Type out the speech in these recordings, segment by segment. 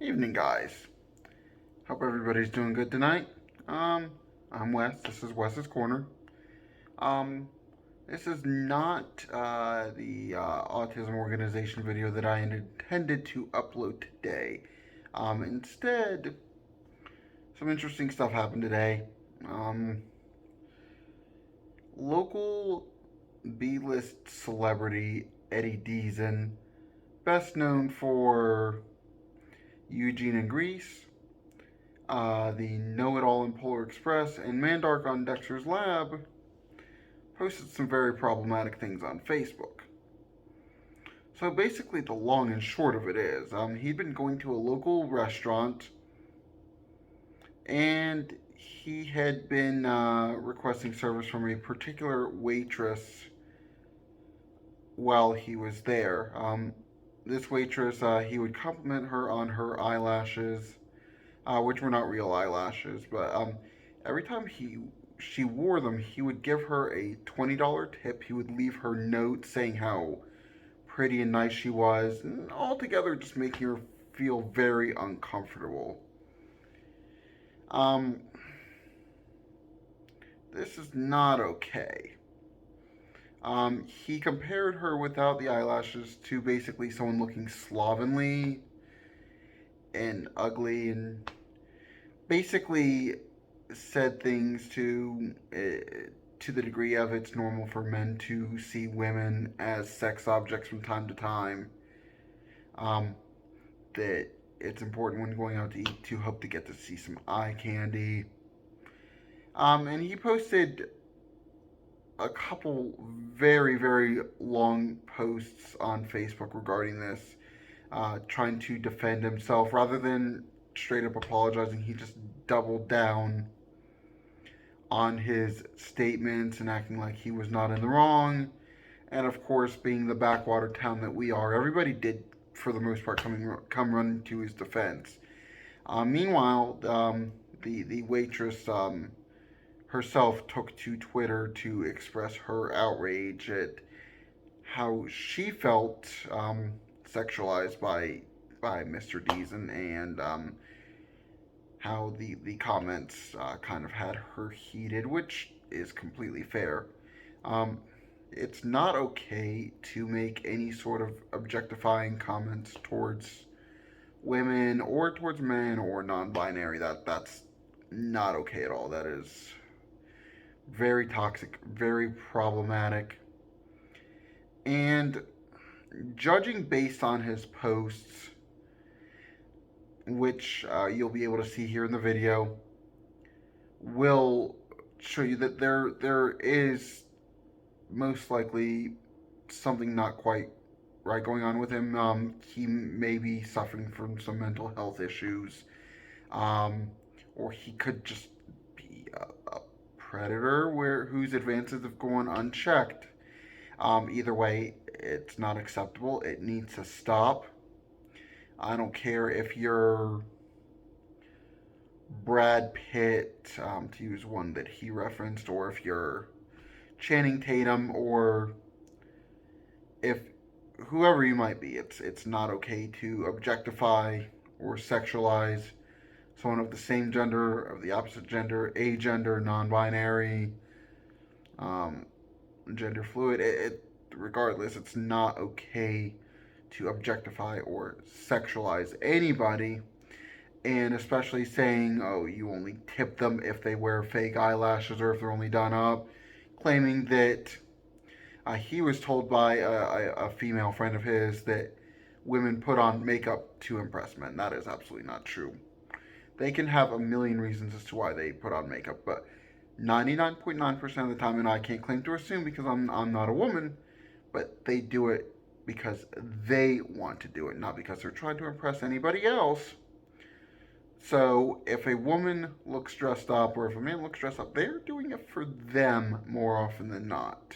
Evening, guys. Hope everybody's doing good tonight. I'm Wes. This is Wes's Corner. Um, this is not the autism organization video that I intended to upload today. Instead, some interesting stuff happened today. Um, Local B-list celebrity Eddie Deezen, best known for Eugene and Grease, the Know It All in Polar Express, and Mandark on Dexter's Lab, posted some very problematic things on Facebook. So basically, the long and short of it is, he'd been going to a local restaurant, and he had been requesting service from a particular waitress while he was there. This waitress, he would compliment her on her eyelashes, which were not real eyelashes, but every time she wore them, he would give her a $20 tip. He would leave her notes saying how pretty and nice she was, and altogether just making her feel very uncomfortable. Um, this is not okay. He compared her without the eyelashes to basically someone looking slovenly and ugly, and basically said things to the degree of it's normal for men to see women as sex objects from time to time. Um, that it's important when going out to eat to hope to get to see some eye candy. And he posted a couple very long posts on Facebook regarding this, trying to defend himself rather than straight up apologizing. He just doubled down on his statements and acting like he was not in the wrong. And of course, being the backwater town that we are, everybody did, for the most part, come running to his defense. Meanwhile, the waitress herself took to Twitter to express her outrage at how she felt sexualized by Mr. Deezen, and how the comments kind of had her heated, which is completely fair. Um, it's not okay to make any sort of objectifying comments towards women or towards men or non-binary. That's not okay at all. That is very toxic, very problematic. And judging based on his posts, which you'll be able to see here in the video, will show you that there is most likely something not quite right going on with him. He may be suffering from some mental health issues, um, or he could just be a predator whose advances have gone unchecked. Either way, it's not acceptable. It needs to stop. I don't care if you're Brad Pitt, to use one that he referenced, or if you're Channing Tatum, or if whoever you might be. It's not okay to objectify or sexualize someone of the same gender, of the opposite gender, agender, non-binary, um, gender fluid. Regardless, it's not okay to objectify or sexualize anybody, and especially saying, oh, you only tip them if they wear fake eyelashes or if they're only done up, claiming that he was told by a female friend of his that women put on makeup to impress men. That is absolutely not true. They can have a million reasons as to why they put on makeup, but 99.9% of the time, and I can't claim to assume because I'm not a woman, but they do it because they want to do it, not because they're trying to impress anybody else. So if a woman looks dressed up or if a man looks dressed up, they're doing it for them more often than not.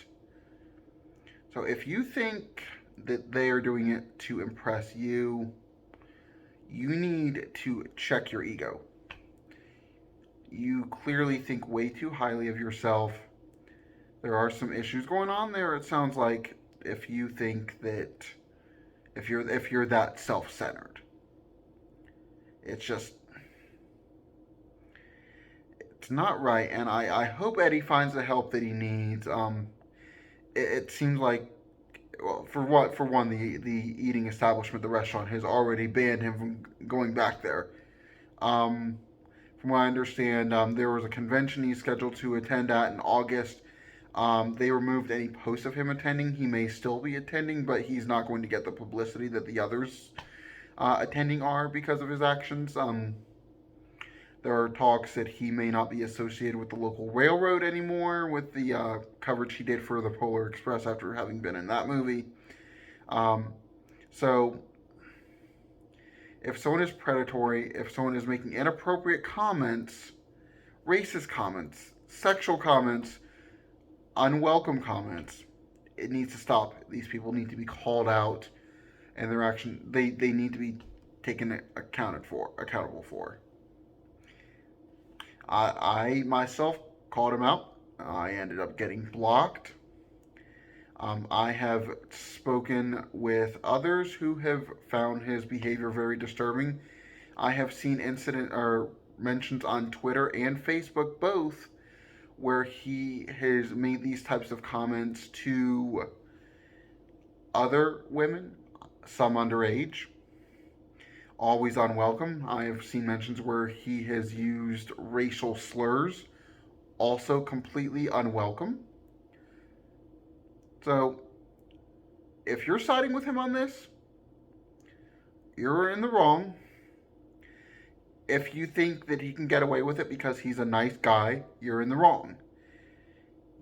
So if you think that they are doing it to impress you, you need to check your ego. You clearly think way too highly of yourself. There are some issues going on there, it sounds like, if you think that if you're that self-centered. It's just, it's not right. And I hope Eddie finds the help that he needs. It seems like, well, for one, the eating establishment, the restaurant, has already banned him from going back there. Um, from what I understand, there was a convention he's scheduled to attend at in August. They removed any posts of him attending. He may still be attending, but he's not going to get the publicity that the others attending are because of his actions. There are talks that he may not be associated with the local railroad anymore with the coverage he did for the Polar Express after having been in that movie. Um, so, if someone is predatory, if someone is making inappropriate comments, racist comments, sexual comments, unwelcome comments, it needs to stop. These people need to be called out, and their action they need to be taken accountable for. I myself called him out. I ended up getting blocked. I have spoken with others who have found his behavior very disturbing. I have seen incident or mentions on Twitter and Facebook both where he has made these types of comments to other women, some underage, always unwelcome. I have seen mentions where he has used racial slurs, also completely unwelcome. So, if you're siding with him on this, you're in the wrong. If you think that he can get away with it because he's a nice guy, you're in the wrong.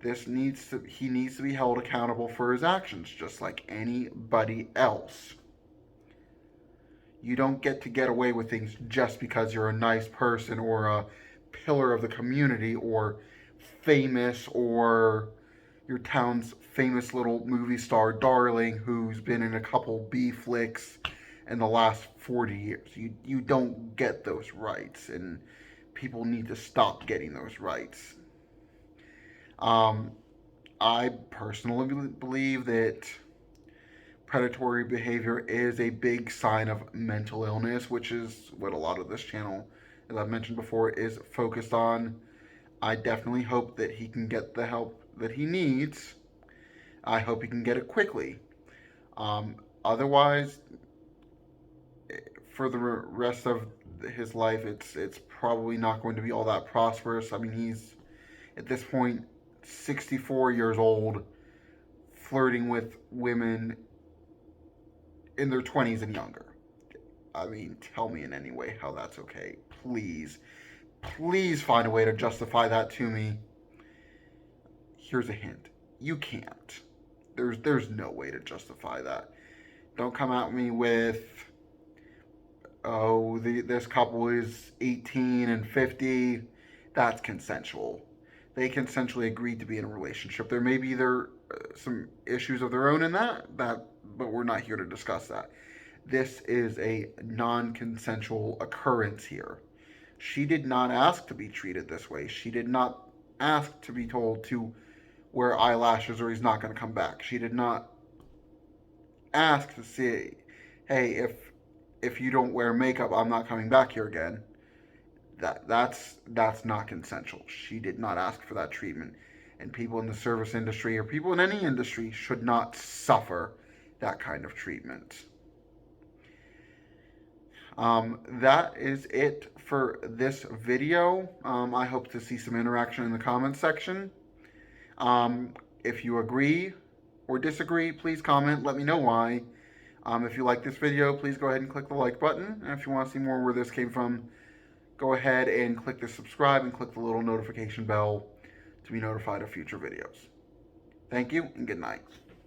He needs to be held accountable for his actions, just like anybody else. You don't get away with things just because you're a nice person or a pillar of the community or famous or your town's famous little movie star darling who's been in a couple B flicks in the last 40 years. You don't get those rights, and people need to stop getting those rights. I personally believe that predatory behavior is a big sign of mental illness, which is what a lot of this channel, as I've mentioned before, is focused on. I definitely hope that he can get the help that he needs. I hope he can get it quickly. Otherwise, for the rest of his life, it's probably not going to be all that prosperous. I mean, he's at this point 64 years old, flirting with women in their 20s and younger. I mean, tell me in any way how that's okay. Please, please find a way to justify that to me. Here's a hint. You can't. There's no way to justify that. Don't come at me with, oh, this couple is 18 and 50. That's consensual. They consensually agreed to be in a relationship. There may be some issues of their own in that, but we're not here to discuss that. This is a non-consensual occurrence here. She did not ask to be treated this way. She did not ask to be told to wear eyelashes or he's not going to come back. She did not ask to say, hey, if you don't wear makeup, I'm not coming back here again. That's not consensual. She did not ask for that treatment. And people in the service industry or people in any industry should not suffer that kind of treatment. That is it for this video. I hope to see some interaction in the comments section. If you agree or disagree, please comment. Let me know why. If you like this video, please go ahead and click the like button. And if you want to see more where this came from, go ahead and click the subscribe and click the little notification bell to be notified of future videos. Thank you and good night.